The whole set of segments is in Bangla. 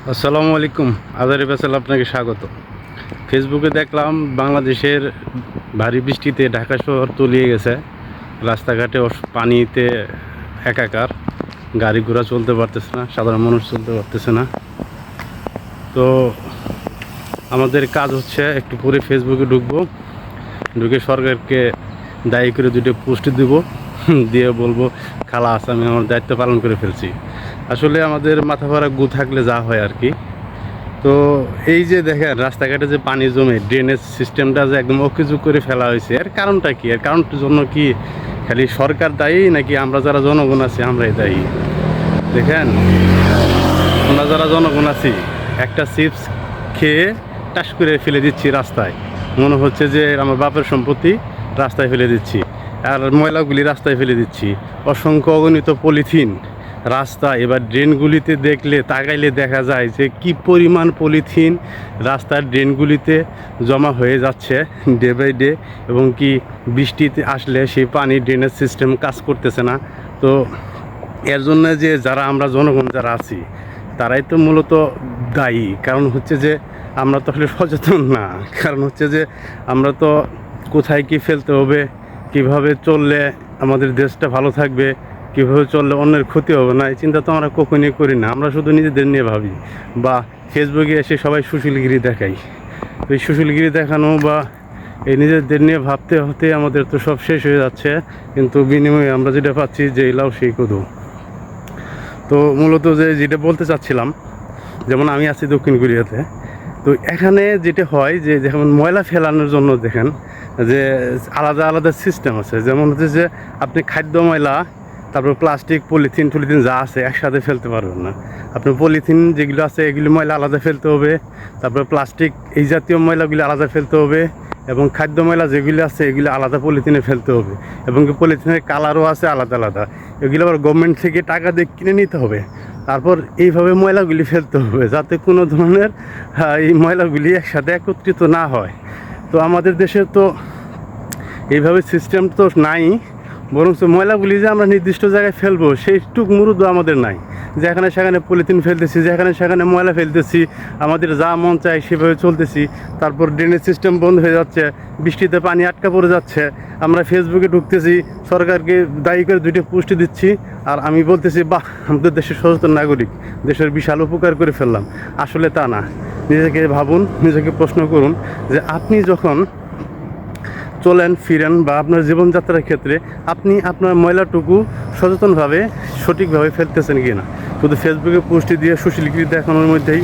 আসসালামু আলাইকুম। আজারি ফেসাল আপনাকে স্বাগত। ফেসবুকে দেখলাম বাংলাদেশের ভারী বৃষ্টিতে ঢাকা শহর তলিয়ে গেছে, রাস্তাঘাটে পানিতে একাকার, গাড়ি ঘোড়া চলতে পারতেছে না, সাধারণ মানুষ চলতে পারতেছে না। তো আমাদের কাজ হচ্ছে একটু পরে ফেসবুকে ঢুকে সরকারকে দায়ী করে দুটো পোস্ট দিব, দিয়ে বলবো খালাস আমি আমার দায়িত্ব পালন করে ফেলছি। আসলে আমাদের মাথা ভরা গু থাকলে যা হয় আর কি। তো এই যে দেখেন রাস্তাঘাটে যে পানি জমে, ড্রেনেজ সিস্টেমটা যে একদম অকেজু করে ফেলা হয়েছে, এর কারণটা কি? এর কারণটার জন্য কি খালি সরকার দায়ী নাকি আমরা যারা জনগণ আছি আমরাই দায়ী? দেখেন, আমরা যারা জনগণ আছি একটা চিপস খেয়ে টাস করে ফেলে দিচ্ছি রাস্তায়, মনে হচ্ছে যে আমার বাপের সম্পত্তি, রাস্তায় ফেলে দিচ্ছি। আর ময়লাগুলি রাস্তায় ফেলে দিচ্ছি, অসংখ্য অগণিত পলিথিন রাস্তা। এবার ড্রেনগুলিতে দেখলে তাকাইলে দেখা যায় যে কি পরিমাণ পলিথিন রাস্তার ড্রেনগুলিতে জমা হয়ে যাচ্ছে ডে বাই ডে, এবং কি বৃষ্টিতে আসলে সেই পানি ড্রেনেজ সিস্টেম কাজ করতেছে না। তো এর জন্য যে যারা আমরা জনগণ যারা আছি তারাই তো মূলত দায়ী। কারণ হচ্ছে যে আমরা তো আসলে সচেতন না। কারণ হচ্ছে যে আমরা তো কোথায় কি ফেলতে হবে, কিভাবে চললে আমাদের দেশটা ভালো থাকবে, কীভাবে চললে অন্যের ক্ষতি হবে না, এই চিন্তা তো আমরা কখনই করি না। আমরা শুধু নিজেদের নিয়ে ভাবি, বা ফেসবুকে এসে সবাই সুশীলগিরি দেখাই। তো এই সুশীলগিরি দেখানো বা এই নিজেদের নিয়ে ভাবতে হতে আমাদের তো সব শেষ হয়ে যাচ্ছে, কিন্তু বিনিময়ে আমরা যেটা পাচ্ছি যে এলাও সেই কদু। তো মূলত যেটা বলতে চাচ্ছিলাম, যেমন আমি আছি দক্ষিণ কোরিয়াতে। তো এখানে যেটা হয় যে যেমন ময়লা ফেলানোর জন্য দেখেন যে আলাদা আলাদা সিস্টেম আছে। যেমন হচ্ছে যে আপনি খাদ্য ময়লা, তারপর প্লাস্টিক, পলিথিন যা আছে একসাথে ফেলতে পারবেন না। আপনার পলিথিন যেগুলো আছে এগুলি ময়লা আলাদা ফেলতে হবে, তারপর প্লাস্টিক এই জাতীয় ময়লাগুলি আলাদা ফেলতে হবে, এবং খাদ্য ময়লা যেগুলি আছে এগুলি আলাদা পলিথিনে ফেলতে হবে। এবং পলিথিনের কালারও আছে আলাদা আলাদা, এগুলো আবার গভর্নমেন্ট থেকে টাকা দিয়ে কিনে নিতে হবে। তারপর এইভাবে ময়লাগুলি ফেলতে হবে যাতে কোনো ধরনের এই ময়লাগুলি একসাথে একত্রিত না হয়। তো আমাদের দেশে তো এইভাবে সিস্টেম তো নাই, বরং ময়লাগুলি যে আমরা নির্দিষ্ট জায়গায় ফেলবো সেইটুক মুরুদও আমাদের নাই। যেখানে সেখানে পলিথিন ফেলতেছি, যেখানে সেখানে ময়লা ফেলতেছি, আমাদের যা মন চায় সেভাবে চলতেছি। তারপর ড্রেনেজ সিস্টেম বন্ধ হয়ে যাচ্ছে, বৃষ্টিতে পানি আটকা পড়ে যাচ্ছে। আমরা ফেসবুকে ঢুকতেছি, সরকারকে দায়ী করে দুইটা পোস্ট দিচ্ছি, আর আমি বলতেছি বাহ আমাদের দেশের সচেতন নাগরিক, দেশের বিশাল উপকার করে ফেললাম। আসলে তা না। নিজেকে ভাবুন, নিজেকে প্রশ্ন করুন যে আপনি যখন চলেন ফিরেন বা আপনার জীবনযাত্রার ক্ষেত্রে আপনি আপনার ময়লাটুকু সচেতনভাবে সঠিকভাবে ফেলতেছেন কি না। শুধু ফেসবুকে পোস্ট দিয়ে সুশীলগিরি দেখানোর মধ্যেই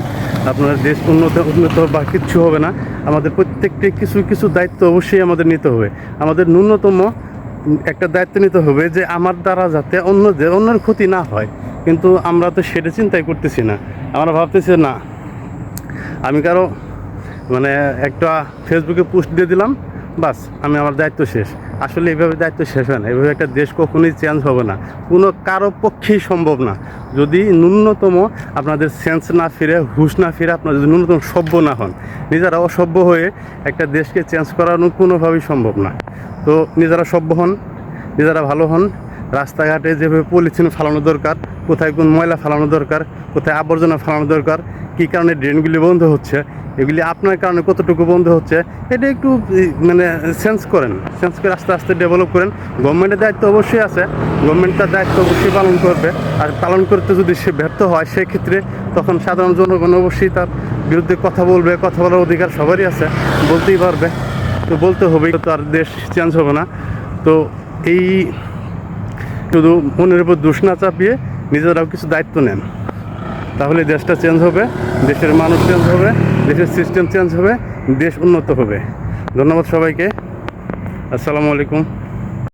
আপনার দেশ উন্নত বা কিচ্ছু হবে না। আমাদের প্রত্যেকটি কিছু দায়িত্ব অবশ্যই আমাদের নিতে হবে। আমাদের ন্যূনতম একটা দায়িত্ব নিতে হবে যে আমার দ্বারা যাতে অন্যের ক্ষতি না হয়। কিন্তু আমরা তো সেটা চিন্তাই করতেছি না। আমরা ভাবতেছি না আমি কারো একটা ফেসবুকে পোস্ট দিয়ে দিলাম, বাস আমি আমার দায়িত্ব শেষ। আসলে এইভাবে দায়িত্ব শেষ হয় না। এইভাবে একটা দেশ কখনোই চেঞ্জ হবে না, কারো পক্ষেই সম্ভব না। যদি ন্যূনতম আপনাদের সেন্স না ফিরে, হুঁশ না ফিরে, আপনারা যদি ন্যূনতম সভ্য না হন, নিজেরা অসভ্য হয়ে একটা দেশকে চেঞ্জ করানো কোনোভাবেই সম্ভব না। তো নিজেরা সভ্য হন, নিজেরা ভালো হন। রাস্তাঘাটে যেভাবে পলিথিন ফালানো দরকার, কোথায় কোন ময়লা ফালানো দরকার, কোথায় আবর্জনা ফালানো দরকার, কী কারণে ড্রেনগুলি বন্ধ হচ্ছে, এগুলি আপনার কারণে কতটুকু বন্ধ হচ্ছে, এটা একটু সেন্স করে আস্তে আস্তে ডেভেলপ করেন। গভর্নমেন্টের দায়িত্ব অবশ্যই আছে, গভর্নমেন্ট তার দায়িত্ব অবশ্যই পালন করবে। আর পালন করতে যদি সে ব্যর্থ হয় সেক্ষেত্রে তখন সাধারণ জনগণ অবশ্যই তার বিরুদ্ধে কথা বলবে। কথা বলার অধিকার সবারই আছে, বলতেই পারবে। তো বলতে হবে, তো আর দেশ চেঞ্জ হবে না। তো এই শুধু মনের উপর দোষ না চাপিয়ে নিজেরাও কিছু দায়িত্ব নেন, তাহলে দেশটা চেঞ্জ হবে, দেশের মানুষ চেঞ্জ হবে, দেশের সিস্টেম চেঞ্জ হবে, দেশ উন্নত হবে। ধন্যবাদ সবাইকে। আসসালামু আলাইকুম।